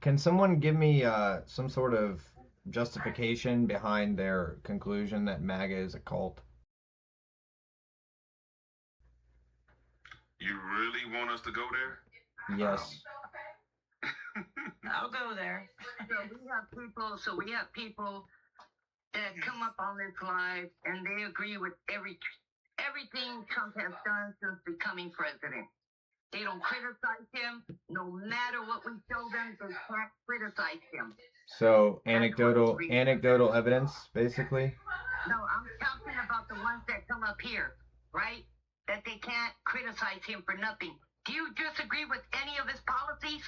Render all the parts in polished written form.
Can someone give me some sort of justification behind their conclusion that MAGA is a cult? You really want us to go there? Yes. I'll go there. So we have people that come up on this live and they agree with everything Trump has done since becoming president. They don't criticize him. No matter what we show them, they can't criticize him. So anecdotal evidence, basically. No, I'm talking about the ones that come up here, right? That they can't criticize him for nothing. Do you disagree with any of his policies?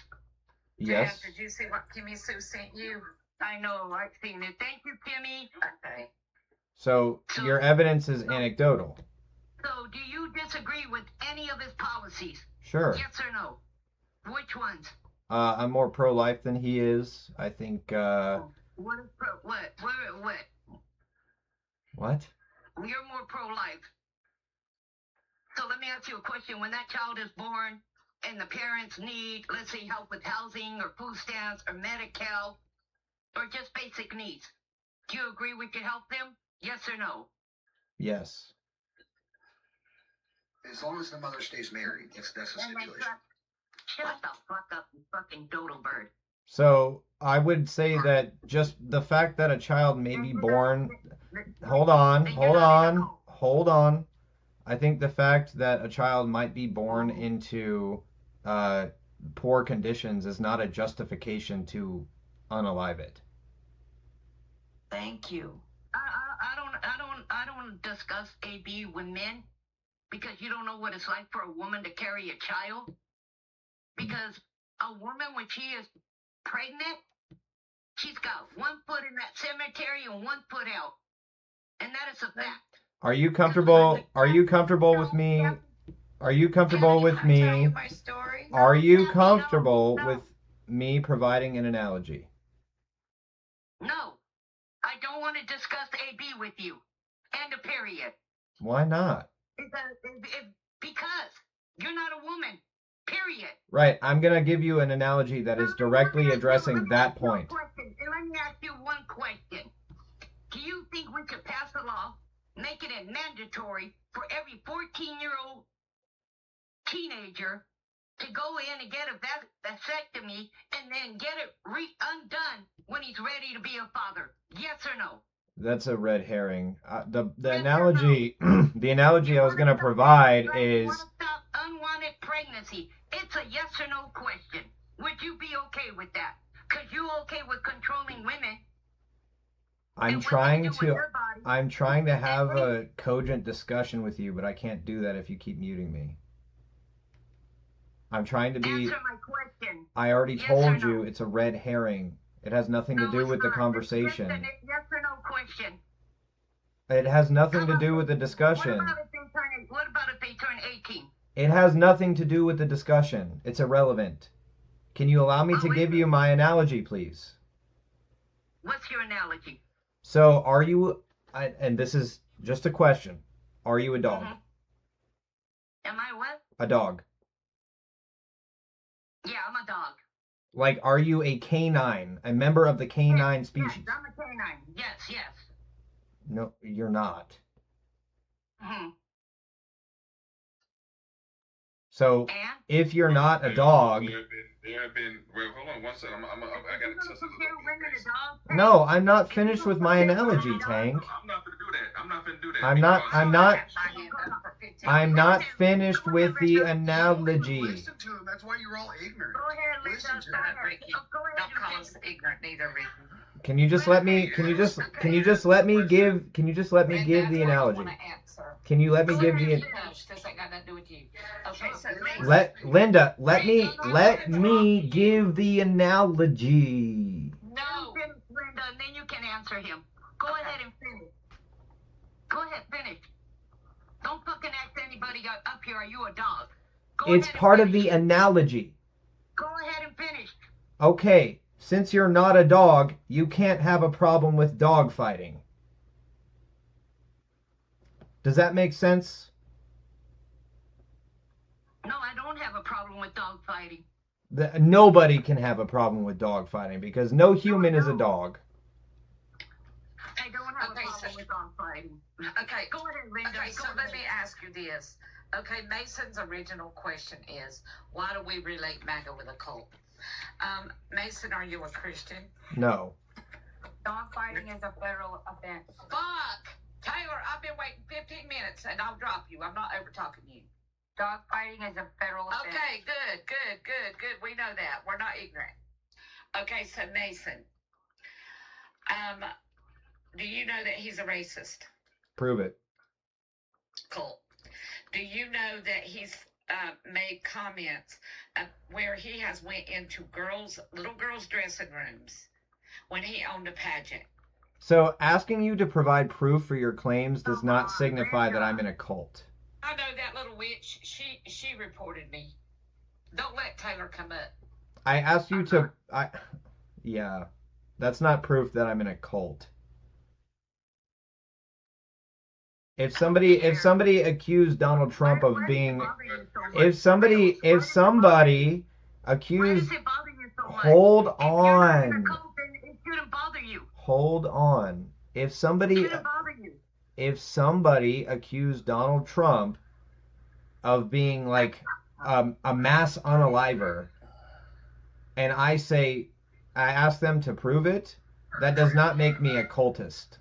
Yes. Yeah, did you see what Kimmy Sue sent you? I know, I've seen it. Thank you, Kimmy. Okay. So your evidence is anecdotal. So do you disagree with any of his policies? Sure. Yes or no? Which ones? I'm more pro-life than he is. I think. What is what? What? You're more pro-life. So let me ask you a question. When that child is born and the parents need, let's say, help with housing or food stamps or Medi-Cal or just basic needs, do you agree we can help them? Yes or no? Yes. As long as the mother stays married, that's the stipulation. Shut the fuck up, you fucking dodo bird. So I would say that just the fact that a child may be born. Hold on. I think the fact that a child might be born into poor conditions is not a justification to unalive it. Thank you. I don't discuss AB with men because you don't know what it's like for a woman to carry a child. Because a woman, when she is pregnant, she's got 1 foot in that cemetery and 1 foot out. And that is a fact. Are you comfortable with me? Are you comfortable with me? Are you comfortable with me providing an analogy? No. I don't want to discuss AB with you. End of period. Why not? Because you're not a woman. Period. Right. I'm going to give you an analogy that is directly addressing that point. Let me ask you one question. Do you think we could pass a law making it mandatory for every 14-year-old teenager to go in and get a vasectomy and then get it undone when he's ready to be a father? Yes or no? That's a red herring. The analogy the analogy I was going to provide is stop unwanted pregnancy. It's a yes or no question. Would you be okay with that? Because you okay with controlling women. I'm trying to have a cogent discussion with you, but I can't do that if you keep muting me. I'm trying to be. Answer my question. I already told you it's a red herring. It has nothing to do with the conversation. Yes or no question. It has nothing to do with the discussion. What about if they turn 18? It has nothing to do with the discussion. It's irrelevant. Can you allow me to give you my analogy, please? What's your analogy? So, are you, and this is just a question, are you a dog? Am I what? A dog. Yeah, I'm a dog. Like, are you a canine, a member of the canine species? Yes, I'm a canine. Yes. No, you're not. So, if you're not a dog... There have been... Wait, hold on one second. I got to test it. No, I'm not finished with my analogy, Tank. I'm not going to do that. I'm not finished with the analogy. Listen to him. That's why you're all ignorant. Go ahead, Listen to him. Don't call us ignorant neither, Ricky. Can you just let me give the analogy? Can you let me give the This ain't got nothing to do with you. Okay, so Linda, let me give the analogy. No. Linda, and then you can answer him. Go ahead and finish. Go ahead, finish. Don't fucking ask anybody up here, are you a dog? It's part of the analogy. Go ahead and finish. Okay, since you're not a dog, you can't have a problem with dog fighting. Does that make sense? No, I don't have a problem with dog fighting. Nobody can have a problem with dog fighting because no human is a dog. I don't have Okay, a problem so- with dog fighting. Okay. Go ahead, Linda. Okay, so Go let ahead. me ask you this. Okay, Mason's original question is, why do we relate MAGA with a cult? Mason, are you a Christian? No. Dog fighting is a federal offense. Fuck! Taylor, I've been waiting 15 minutes and I'll drop you. I'm not over talking you. Dog fighting is a federal offense. Okay, good. We know that. We're not ignorant. Okay, so Mason, do you know that he's a racist? Prove it. Cool. Do you know that he's made comments where he has went into little girls' dressing rooms when he owned a pageant? So asking you to provide proof for your claims does not signify that I'm in a cult. I know that little witch. She reported me. Don't let Taylor come up. I asked you to. Yeah, that's not proof that I'm in a cult. If somebody accused Donald Trump of being, if somebody Why does accused, it bother you so much? hold If you're not in a on, cult, then it shouldn't bother you. hold on. It shouldn't bother you. If somebody accused Donald Trump of being like a mass unaliver, and I ask them to prove it, that does not make me a cultist.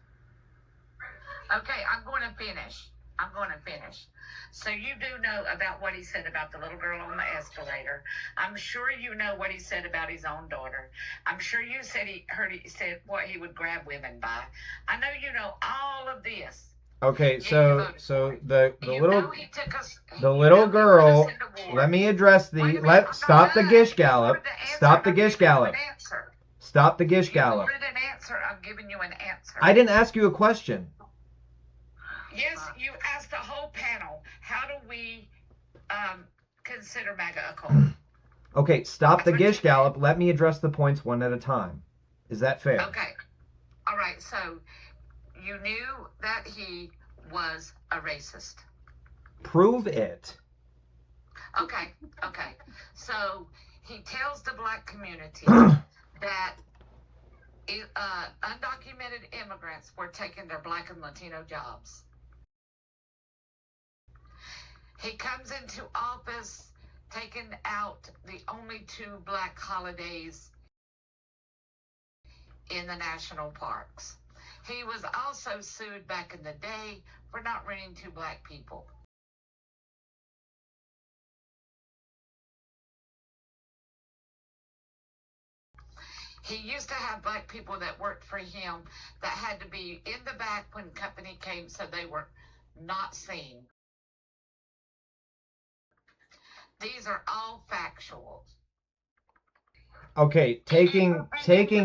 Okay, I'm going to finish. So you do know about what he said about the little girl on the escalator. I'm sure you know what he said about his own daughter. I'm sure you said he said what he would grab women by. I know you know all of this. Okay, Yeah, so the You little know he took us. the you little know he put us girl. into war. Let me address Wait a the. minute, I'm Stop the not gish done. gallop. You wanted to answer, Stop the I'm gish giving you gallop. an answer. Stop the gish You gallop. wanted an answer. I'm giving you an answer. I didn't ask you a question. Yes, you asked the whole panel. How do we consider MAGA a cult? Okay, stop the gish gallop. Let me address the points one at a time. Is that fair? Okay. All right. So you knew that he was a racist. Prove it. Okay. So he tells the black community that undocumented immigrants were taking their black and Latino jobs. He comes into office taking out the only 2 black holidays in the national parks. He was also sued back in the day for not renting to black people. He used to have black people that worked for him that had to be in the back when company came so they were not seen. These are all factual. Okay, taking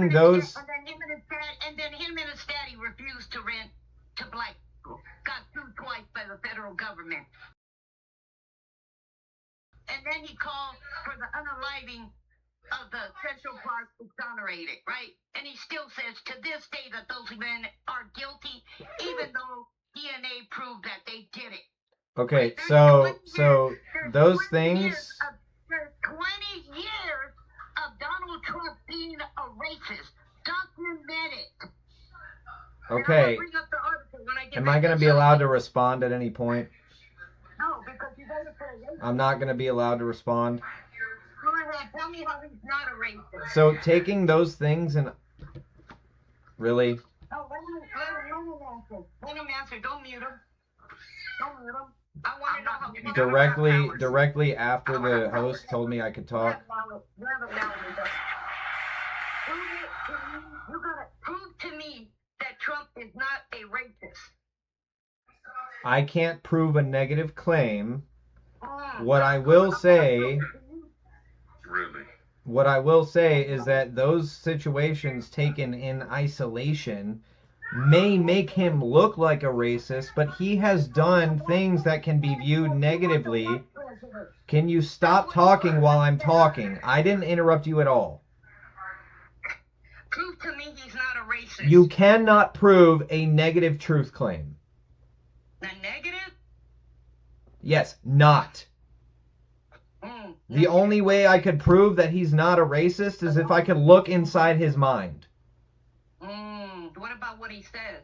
those. And then him and his daddy refused to rent to black people. Got sued twice by the federal government. And then he called for the unaliving of the Central Park exonerated, right? And he still says to this day that those men are guilty, even though DNA proved that they did it. Okay, There's so 20 years- there's those 20 things. years of- There's 20 years of Donald Trump being a racist. Documented. Okay, Bring up the article when I get am back I going to be the allowed to respond at any point? No, because you voted for a racist. I'm not going to be allowed to respond. Go ahead, tell me how he's not a racist. So taking those things and really, Oh, let him answer. Let him answer. Don't mute him. Don't mute him. I want to know how he's directly after the host told me I could talk. You gotta prove to me that Trump is not a racist. I can't prove a negative claim. What I will say Really? What I will say is that those situations taken in isolation may make him look like a racist, but he has done things that can be viewed negatively. Can you stop talking while I'm talking? I didn't interrupt you at all. Prove to me he's not a racist. You cannot prove a negative truth claim. The negative? Yes, not. The only way I could prove that he's not a racist is if I could look inside his mind. What about what he says?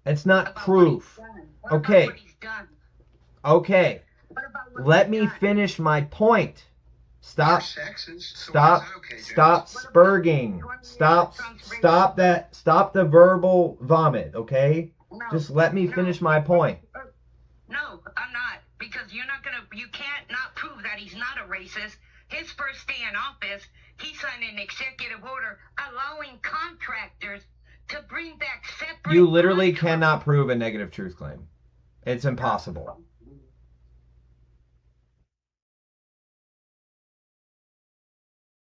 It's not About proof. what he's done? What Okay. about what he's done? Okay, What about what let he's me done? finish my point. Stop. You're sexist. So Stop. why is that okay, James? Stop spurging. Stop the verbal vomit, okay? No, Just let me no. finish my point. No, I'm not. Because you can't not prove that he's not a racist. His first day in office, he signed an executive order allowing contractors to bring back separate. You literally contracts. cannot prove a negative truth claim. It's impossible.